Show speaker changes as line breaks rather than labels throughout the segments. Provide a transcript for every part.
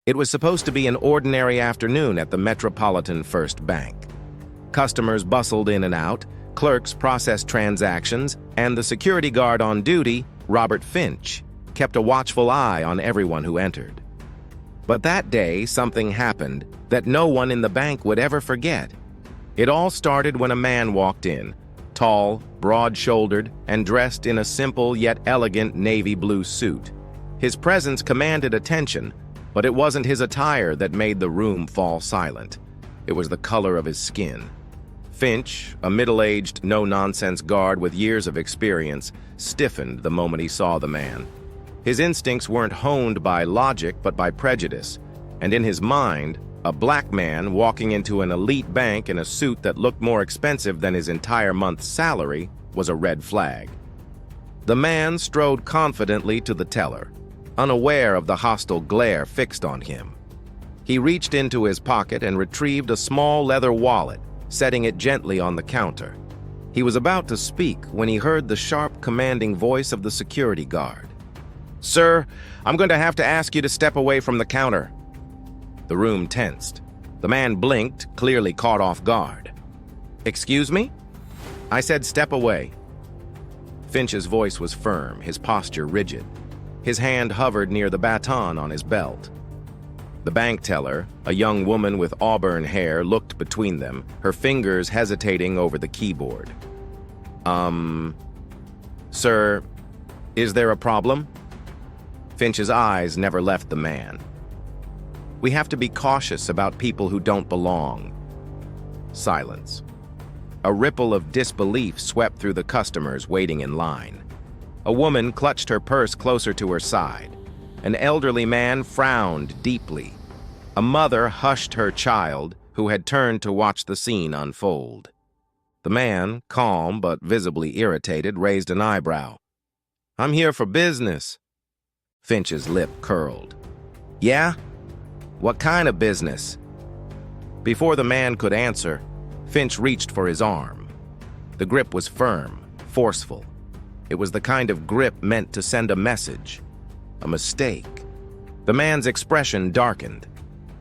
It was supposed to be an ordinary afternoon at the Metropolitan First Bank. Customers bustled in and out, clerks processed transactions, and the security guard on duty, Robert Finch, kept a watchful eye on everyone who entered. But that day, something happened that no one in the bank would ever forget. It all started when a man walked in, tall, broad-shouldered, and dressed in a simple yet elegant navy blue suit. His presence commanded attention, but it wasn't his attire that made the room fall silent. It was the color of his skin. Finch, a middle-aged, no-nonsense guard with years of experience, stiffened the moment he saw the man. His instincts weren't honed by logic but by prejudice, and in his mind, a black man walking into an elite bank in a suit that looked more expensive than his entire month's salary was a red flag. The man strode confidently to the teller, unaware of the hostile glare fixed on him. He reached into his pocket and retrieved a small leather wallet, setting it gently on the counter. He was about to speak when he heard the sharp, commanding voice of the security guard. "Sir, I'm going to have to ask you to step away from the counter." The room tensed. The man blinked, clearly caught off guard. "Excuse me?" "I said step away." Finch's voice was firm, his posture rigid. His hand hovered near the baton on his belt. The bank teller, a young woman with auburn hair, looked between them, her fingers hesitating over the keyboard. Sir, is there a problem?" Finch's eyes never left the man. "We have to be cautious about people who don't belong." Silence. A ripple of disbelief swept through the customers waiting in line. A woman clutched her purse closer to her side. An elderly man frowned deeply. A mother hushed her child, who had turned to watch the scene unfold. The man, calm but visibly irritated, raised an eyebrow. "I'm here for business." Finch's lip curled. "Yeah? What kind of business?" Before the man could answer, Finch reached for his arm. The grip was firm, forceful. It was the kind of grip meant to send a message. A mistake. The man's expression darkened.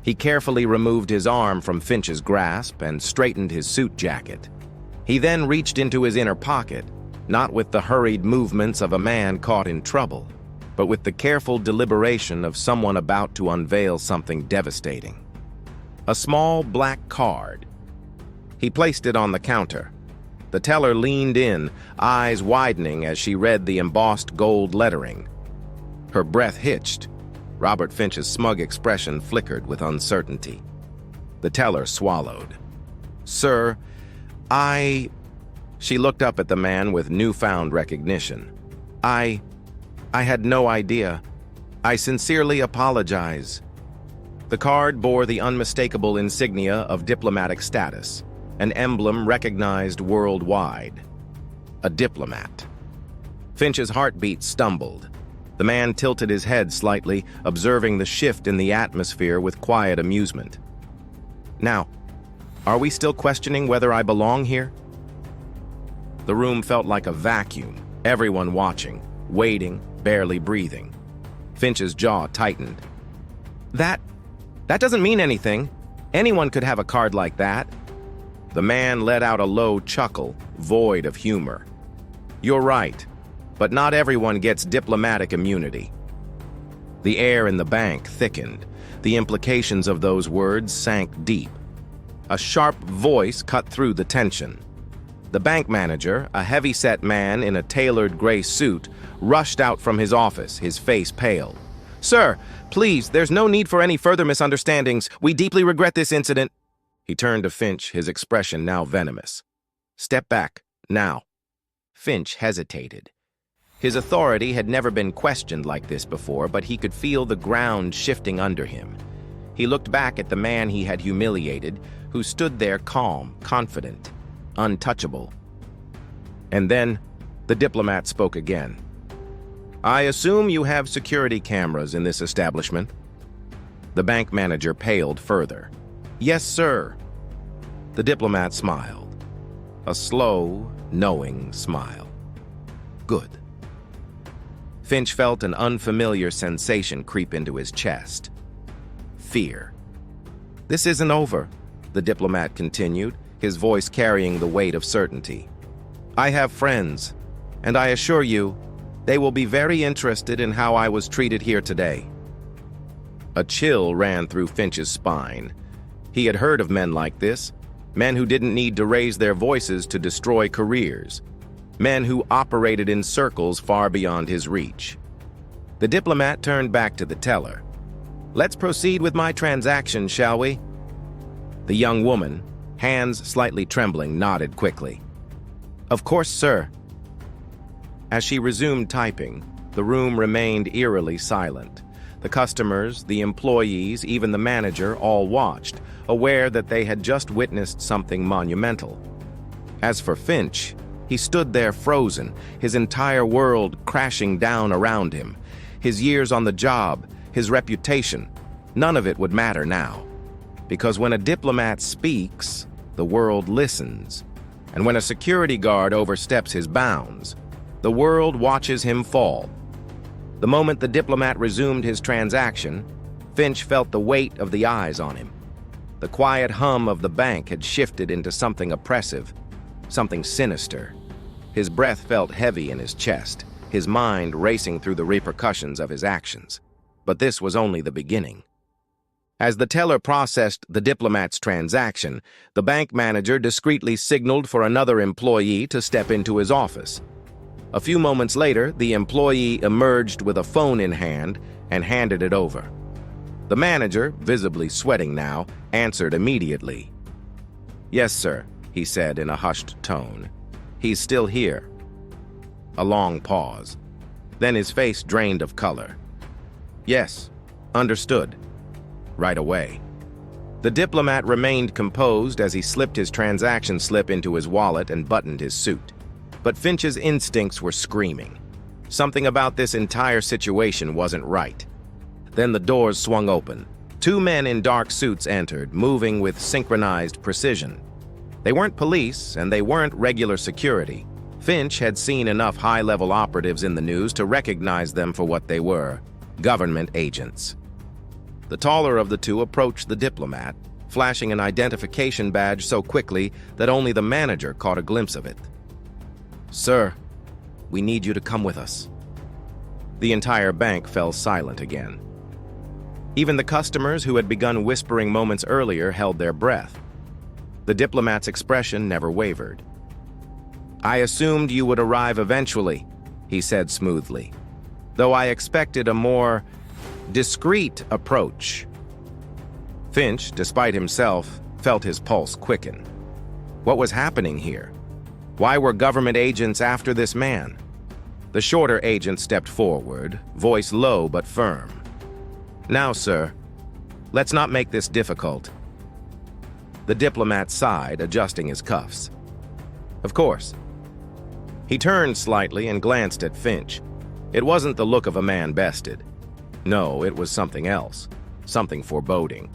He carefully removed his arm from Finch's grasp and straightened his suit jacket. He then reached into his inner pocket, not with the hurried movements of a man caught in trouble, but with the careful deliberation of someone about to unveil something devastating. A small black card. He placed it on the counter. The teller leaned in, eyes widening as she read the embossed gold lettering. Her breath hitched. Robert Finch's smug expression flickered with uncertainty. The teller swallowed. "Sir, She looked up at the man with newfound recognition. I had no idea. I sincerely apologize." The card bore the unmistakable insignia of diplomatic status, an emblem recognized worldwide. A diplomat. Finch's heartbeat stumbled. The man tilted his head slightly, observing the shift in the atmosphere with quiet amusement. "Now, are we still questioning whether I belong here?" The room felt like a vacuum, everyone watching, waiting, barely breathing. Finch's jaw tightened. That doesn't mean anything. Anyone could have a card like that." The man let out a low chuckle, void of humor. "You're right, but not everyone gets diplomatic immunity." The air in the bank thickened. The implications of those words sank deep. A sharp voice cut through the tension. The bank manager, a heavy-set man in a tailored gray suit, rushed out from his office, his face pale. "Sir, please, there's no need for any further misunderstandings. We deeply regret this incident." He turned to Finch, his expression now venomous. "Step back, now." Finch hesitated. His authority had never been questioned like this before, but he could feel the ground shifting under him. He looked back at the man he had humiliated, who stood there calm, confident, untouchable. And then, the diplomat spoke again. "I assume you have security cameras in this establishment?" The bank manager paled further. "Yes, sir." The diplomat smiled. A slow, knowing smile. "Good." Finch felt an unfamiliar sensation creep into his chest. fear. "This isn't over," the diplomat continued, his voice carrying the weight of certainty. "I have friends, and I assure you, they will be very interested in how I was treated here today." A chill ran through Finch's spine. He had heard of men like this, men who didn't need to raise their voices to destroy careers, men who operated in circles far beyond his reach. The diplomat turned back to the teller. "Let's proceed with my transaction, shall we?" The young woman, hands slightly trembling, nodded quickly. "Of course, sir." As she resumed typing, the room remained eerily silent. The customers, the employees, even the manager all watched, aware that they had just witnessed something monumental. As for Finch, he stood there frozen, his entire world crashing down around him. His years on the job, his reputation, none of it would matter now. Because when a diplomat speaks, the world listens. And when a security guard oversteps his bounds, the world watches him fall. The moment the diplomat resumed his transaction, Finch felt the weight of the eyes on him. The quiet hum of the bank had shifted into something oppressive, something sinister. His breath felt heavy in his chest, his mind racing through the repercussions of his actions. But this was only the beginning. As the teller processed the diplomat's transaction, the bank manager discreetly signaled for another employee to step into his office. A few moments later, the employee emerged with a phone in hand and handed it over. The manager, visibly sweating now, answered immediately. "Yes, sir," he said in a hushed tone. "He's still here." A long pause. Then his face drained of color. "Yes, understood. Right away." The diplomat remained composed as he slipped his transaction slip into his wallet and buttoned his suit. But Finch's instincts were screaming. Something about this entire situation wasn't right. Then the doors swung open. Two men in dark suits entered, moving with synchronized precision. They weren't police, and they weren't regular security. Finch had seen enough high-level operatives in the news to recognize them for what they were: government agents. The taller of the two approached the diplomat, flashing an identification badge so quickly that only the manager caught a glimpse of it. "Sir, we need you to come with us." The entire bank fell silent again. Even the customers who had begun whispering moments earlier held their breath. The diplomat's expression never wavered. "I assumed you would arrive eventually," he said smoothly, "though I expected a more discreet approach." Finch, despite himself, felt his pulse quicken. What was happening here? Why were government agents after this man? The shorter agent stepped forward, voice low but firm. "Now, sir, let's not make this difficult." The diplomat sighed, adjusting his cuffs. "Of course." He turned slightly and glanced at Finch. It wasn't the look of a man bested. No, it was something else, something foreboding.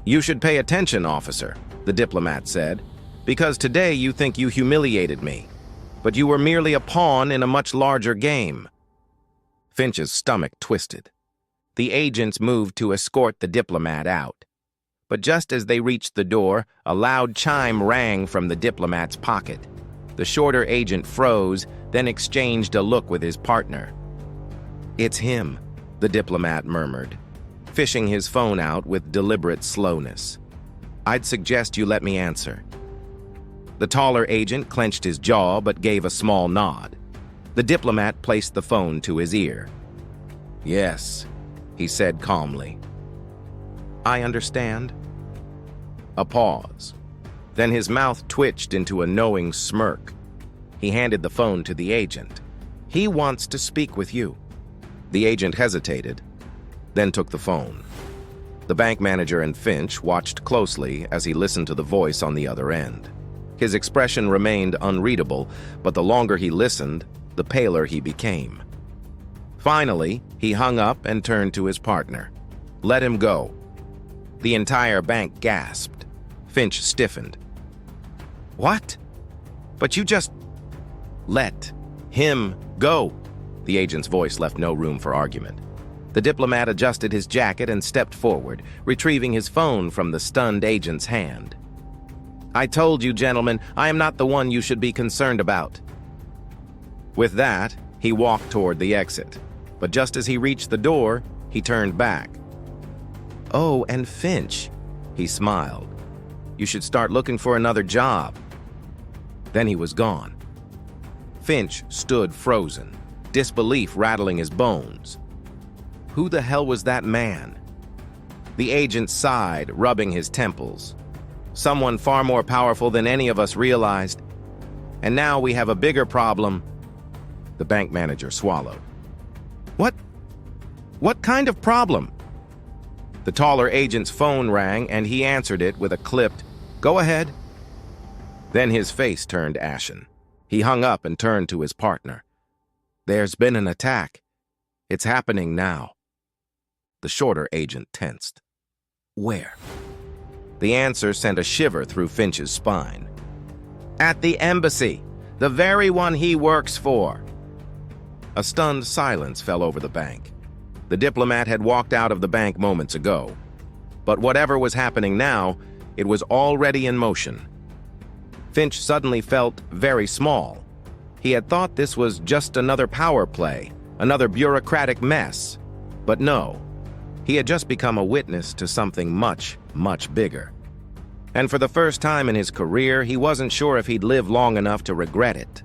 "You should pay attention, officer," the diplomat said, "because today you think you humiliated me, but you were merely a pawn in a much larger game." Finch's stomach twisted. The agents moved to escort the diplomat out. But just as they reached the door, a loud chime rang from the diplomat's pocket. The shorter agent froze, then exchanged a look with his partner. "It's him," the diplomat murmured, fishing his phone out with deliberate slowness. "I'd suggest you let me answer." The taller agent clenched his jaw but gave a small nod. The diplomat placed the phone to his ear. "Yes," he said calmly. "I understand." A pause. Then his mouth twitched into a knowing smirk. He handed the phone to the agent. "He wants to speak with you." The agent hesitated, then took the phone. The bank manager and Finch watched closely as he listened to the voice on the other end. His expression remained unreadable, but the longer he listened, the paler he became. Finally, he hung up and turned to his partner. "Let him go." The entire bank gasped. Finch stiffened. "What? But you just—" "Let him go." The agent's voice left no room for argument. The diplomat adjusted his jacket and stepped forward, retrieving his phone from the stunned agent's hand. "I told you, gentlemen, I am not the one you should be concerned about." With that, he walked toward the exit. But just as he reached the door, he turned back. "Oh, and Finch," he smiled. "You should start looking for another job." Then he was gone. Finch stood frozen, disbelief rattling his bones. Who the hell was that man? The agent sighed, rubbing his temples. Someone far more powerful than any of us realized. And now we have a bigger problem. The bank manager swallowed. What kind of problem? The taller agent's phone rang, and he answered it with a clipped, "Go ahead." Then his face turned ashen. He hung up and turned to his partner. "There's been an attack. It's happening now." The shorter agent tensed. "Where?" The answer sent a shiver through Finch's spine. "At the embassy, the very one he works for." A stunned silence fell over the bank. The diplomat had walked out of the bank moments ago. But whatever was happening now, it was already in motion. Finch suddenly felt very small. He had thought this was just another power play, another bureaucratic mess. But no, he had just become a witness to something much, much bigger. And for the first time in his career, he wasn't sure if he'd live long enough to regret it.